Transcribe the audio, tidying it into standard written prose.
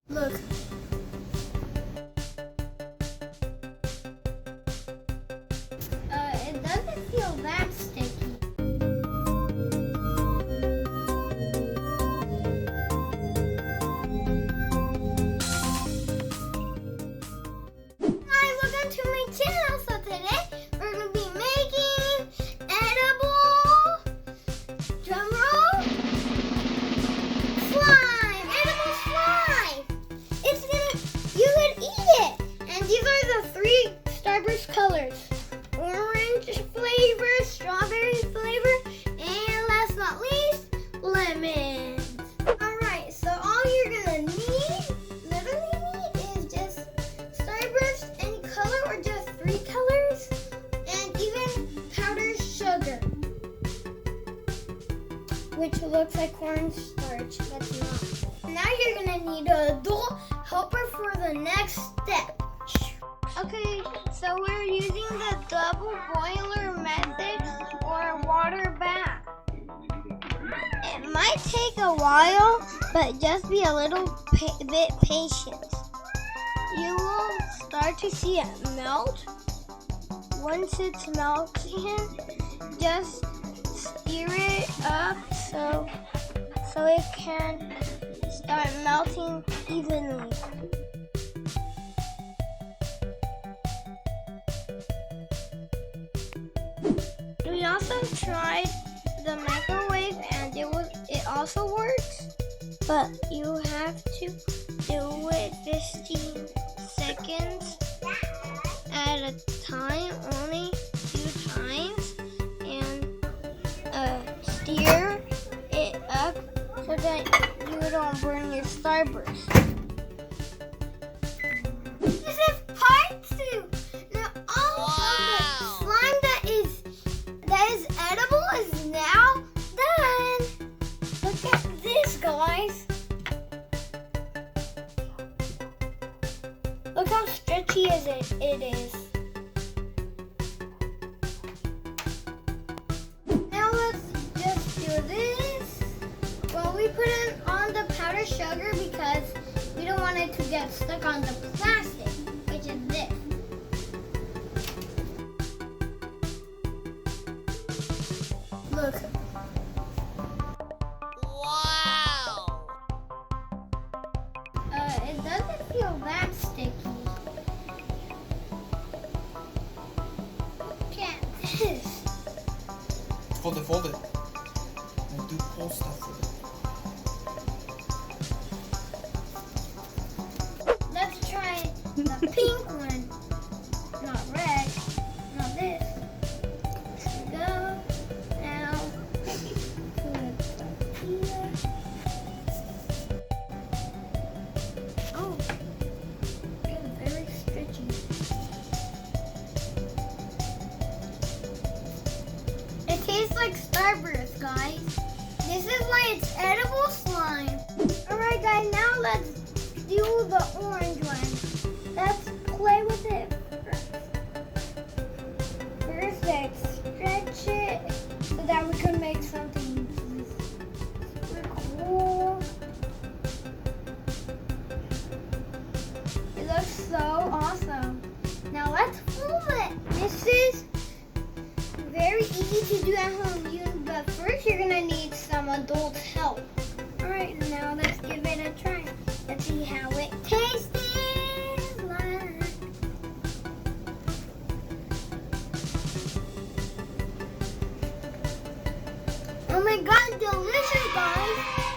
Look. It doesn't feel that sticky. Hi, welcome to my channel. So today we're going to be making edible, drumroll, slime, edible slime. You could eat it. And these are the three Starburst colors. Orange flavor, strawberry flavor, and last but not least, lemon. Alright, so all you're gonna literally need is just Starburst, any color or just three colors, and even powdered sugar, which looks like cornstarch, but it's not. Now you're gonna need an adult helper for the next step. Okay, so we're using the double boiler method or water bath. It might take a while, but just be a little bit patient. You will start to see it melt. Once it's melting, just stir it up so it can start melting evenly. We also tried the microwave and it also works, but you have to do it 15 seconds at a time, only 2 times, and stir it up so that you don't burn your Starburst. This is part 2. Now all of the slime that is edible is now done. Look at this, guys. Look how stretchy it is. Now let's just do this. Well, we put it on the powdered sugar because we don't want it to get stuck on the plastic, which is this. Look. Wow! It doesn't feel that sticky. Look at this. Fold it. And do cool stuff with it. Let's try the pink one. Not red. Not this. Here we go. Now, put it here. Oh, it's very stretchy. It tastes like Starburst, guys. This is why it's edible slime. Alright, guys, now let's do the orange one. Let's play with it first. First, let's stretch it so that we can make something super cool. It looks so awesome. Now let's fold it. This is very easy to do at home, but first you're gonna need some adult help. Alright, now let's give it a try. Let's see how it tastes like. Oh my god, delicious, guys!